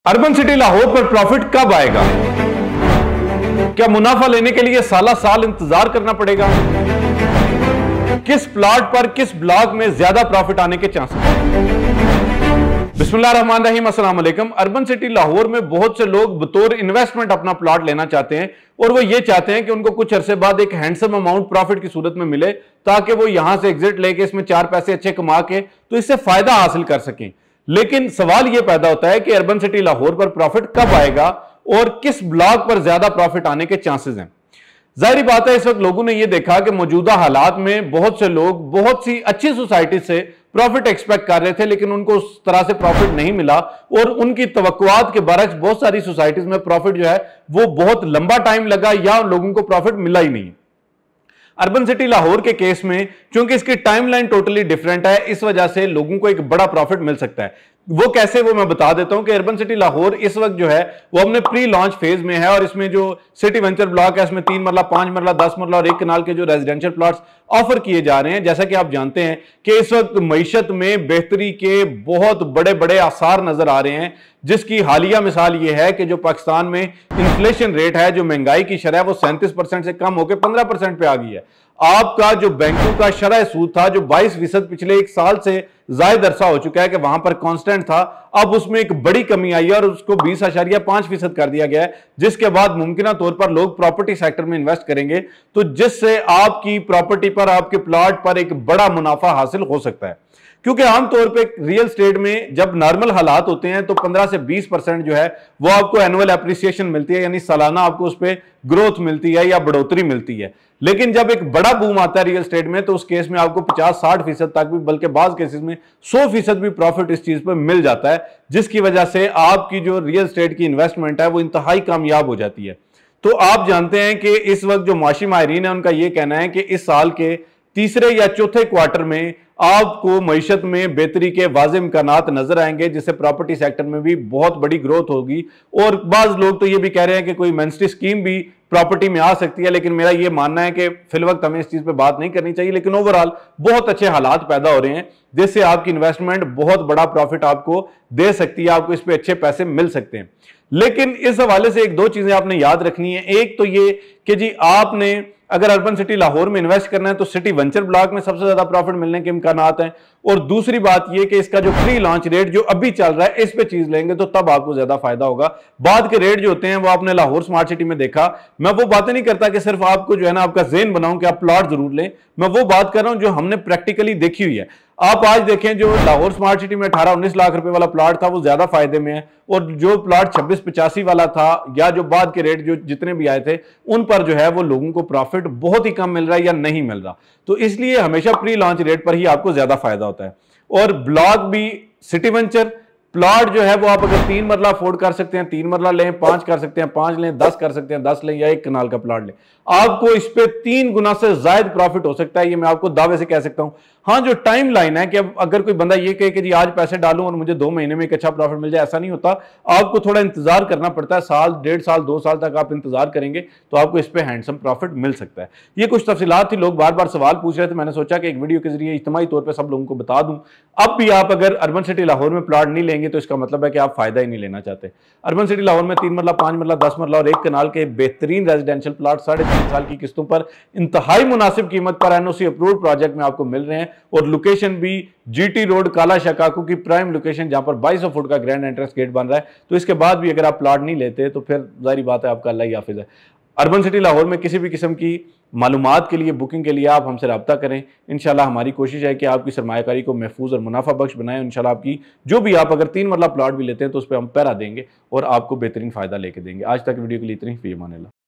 Urban city Lahore पर profit कब आएगा? क्या मुनाफा लेने के लिए साला साल इंतजार करना पड़ेगा? किस प्लॉट पर किस ब्लॉक में ज्यादा प्रॉफिट आने के चांसेस? बिस्मिल्लाहिर्रहमानिर्रहीम, अस्सलाम वालेकुम। अर्बन सिटी लाहौर में बहुत से लोग बतौर इन्वेस्टमेंट अपना प्लॉट लेना चाहते हैं और वो ये चाहते हैं कि उनको कुछ अरसे बाद एक हैंडसम अमाउंट प्रॉफिट की सूरत में मिले ताकि वो यहां से एग्जिट लेके इसमें 4 पैसे अच्छे कमा के तो इससे फायदा हासिल कर सकें। लेकिन सवाल यह पैदा होता है कि अर्बन सिटी लाहौर पर प्रॉफिट कब आएगा और किस ब्लॉक पर ज्यादा प्रॉफिट आने के चांसेस हैं। जाहिर बात है, इस वक्त लोगों ने यह देखा कि मौजूदा हालात में बहुत से लोग बहुत सी अच्छी सोसाइटी से प्रॉफिट एक्सपेक्ट कर रहे थे, लेकिन उनको उस तरह से प्रॉफिट नहीं मिला और उनकी तवक्कुआत के बरक्स बहुत सारी सोसाइटीज में प्रॉफिट जो है वो बहुत लंबा टाइम लगा या लोगों को प्रॉफिट मिला ही नहीं। अर्बन सिटी लाहौर के केस में चूंकि इसकी टाइमलाइन टोटली डिफरेंट है, इस वजह से लोगों को एक बड़ा प्रॉफिट मिल सकता है। वो कैसे, वो मैं बता देता हूं कि अर्बन सिटी लाहौर इस वक्त जो है वो अपने प्री लॉन्च फेज में है और इसमें जो सिटी वेंचर ब्लॉक है इसमें 3 मरला, 5 मरला, 10 मरला और 1 कनाल के जो रेजिडेंशियल प्लॉट्स ऑफर किए जा रहे हैं। जैसा कि आप जानते हैं कि इस वक्त मईशत में बेहतरी के बहुत बड़े बड़े आसार नजर आ रहे हैं, जिसकी हालिया मिसाल यह है कि जो पाकिस्तान में इन्फ्लेशन रेट है, जो महंगाई की शरह वो 37% से कम होकर 15% पे आ गई है। आपका जो बैंकों का शरह सूद था जो 22% पिछले 1 साल से जायद अरसा हो चुका है कि वहां पर कांस्टेंट था, अब उसमें एक बड़ी कमी आई है और उसको 20.5% कर दिया गया है, जिसके बाद मुमकिन तौर पर लोग प्रॉपर्टी सेक्टर में इन्वेस्ट करेंगे तो जिससे आपकी प्रॉपर्टी पर, आपके प्लॉट पर एक बड़ा मुनाफा हासिल हो सकता है। क्योंकि आमतौर पे रियल स्टेट में जब नॉर्मल हालात होते हैं तो 15 से 20% जो है वो आपको एनुअल एप्रिसिएशन मिलती है, यानी सालाना आपको उस पर ग्रोथ मिलती है या बढ़ोतरी मिलती है। लेकिन जब एक बड़ा बूम आता है रियल स्टेट में तो उस केस में आपको 50-60% तक भी, बल्कि बाज केसेस में 100% भी प्रॉफिट इस चीज पर मिल जाता है, जिसकी वजह से आपकी जो रियल स्टेट की इन्वेस्टमेंट है वो इंतहाई कामयाब हो जाती है। तो आप जानते हैं कि इस वक्त जो माशी माहिरीन है उनका यह कहना है कि इस साल के तीसरे या चौथे क्वार्टर में आपको मईशत में बेहतरी के वाज़े इम्कानात नजर आएंगे, जिससे प्रॉपर्टी सेक्टर में भी बहुत बड़ी ग्रोथ होगी। और बाज लोग तो ये भी कह रहे हैं कि कोई एमनेस्टी स्कीम भी प्रॉपर्टी में आ सकती है, लेकिन मेरा ये मानना है कि फिलवक्त हमें इस चीज पे बात नहीं करनी चाहिए। लेकिन ओवरऑल बहुत अच्छे हालात पैदा हो रहे हैं जिससे आपकी इन्वेस्टमेंट बहुत बड़ा प्रॉफिट आपको दे सकती है, आपको इस पे अच्छे पैसे मिल सकते हैं। लेकिन इस हवाले से 1-2 चीजें आपने याद रखनी है। एक तो ये कि जी आपने अगर अर्बन सिटी लाहौर में इन्वेस्ट करना है तो सिटी वेंचर ब्लॉक में सबसे ज्यादा प्रॉफिट मिलने के इम्कानात हैं। और दूसरी बात यह कि इसका जो प्री लॉन्च रेट जो अभी चल रहा है इस पे चीज लेंगे तो तब आपको ज्यादा फायदा होगा। बाद के रेट जो होते हैं वो आपने लाहौर स्मार्ट सिटी में देखा। मैं वो बातें नहीं करता कि सिर्फ आपको जो है ना आपका ज़हन बनाऊं कि आप प्लॉट जरूर लें, मैं वो बात कर रहा हूं जो हमने प्रैक्टिकली देखी हुई है। आप आज देखें जो लाहौर स्मार्ट सिटी में 18-19 लाख रुपए वाला प्लॉट था वो ज्यादा फायदे में है, और जो प्लॉट 26-85 वाला था या जो बाद के रेट जो जितने भी आए थे उन पर जो है वो लोगों को प्रॉफिट बहुत ही कम मिल रहा है या नहीं मिल रहा। तो इसलिए हमेशा प्री लॉन्च रेट पर ही आपको ज्यादा फायदा होता है। और ब्लॉक भी सिटी वेंचर प्लॉट जो है वो आप अगर 3 मरला अफोर्ड कर सकते हैं 3 मरला लें, 5 कर सकते हैं 5 लें, 10 कर सकते हैं 10 लें, या 1 कनाल का प्लॉट लें, आपको इस पे 3 गुना से ज्यादा प्रॉफिट हो सकता है। ये मैं आपको दावे से कह सकता हूं। हाँ, जो टाइम लाइन है कि अगर कोई बंदा ये कहे कि जी आज पैसे डालूं और मुझे 2 महीने में एक अच्छा प्रॉफिट मिल जाए, ऐसा नहीं होता। आपको थोड़ा इंतजार करना पड़ता है, साल, 1.5 साल, 2 साल तक आप इंतजार करेंगे तो आपको इस पे हैंडसम प्रॉफिट मिल सकता है। ये कुछ तफसीलात थी, लोग बार बार सवाल पूछ रहे थे, मैंने सोचा कि एक वीडियो के जरिए इज्तिमाई तौर पर सब लोगों को बता दूं। अब भी आप अगर अर्बन सिटी लाहौर में प्लॉट नहीं लेंगे तो इसका मतलब है कि आप फायदा ही नहीं लेना चाहते। अर्बन सिटी लाहौर में 3 मरला, 5 मरला, 10 मरला और 1 कनाल के बेहतरीन रेजिडेंशियल प्लॉट 3.5 साल की किस्तों पर इंतहाई मुनासिब कीमत पर एनओसी अप्रूव्ड प्रोजेक्ट में आपको मिल रहे हैं। और लोकेशन भी जीटी रोड काला शकाकू की प्राइम लोकेशन, जहां पर 2200 फुट का ग्रैंड एंट्रेंस गेट बन रहा है। तो इसके बाद भी अगर आप प्लॉट नहीं लेते तो फिर जाहिर बात है आपका अल्लाह ही हाफिज है। अर्बन सिटी लाहौर में किसी भी किस्म की मालूमात के लिए, बुकिंग के लिए आप हमसे रब्ता करें। इंशाल्लाह हमारी कोशिश है कि आपकी सरमायाकारी को महफूज और मुनाफा बख्श बनाएं। इंशाल्लाह आपकी जो भी, आप अगर 3 मरला प्लॉट भी लेते हैं तो उस पर हम पैरा देंगे और आपको बेहतरीन फायदा लेके देंगे। आज तक वीडियो के लिए इतनी ही। फी अमान अल्लाह।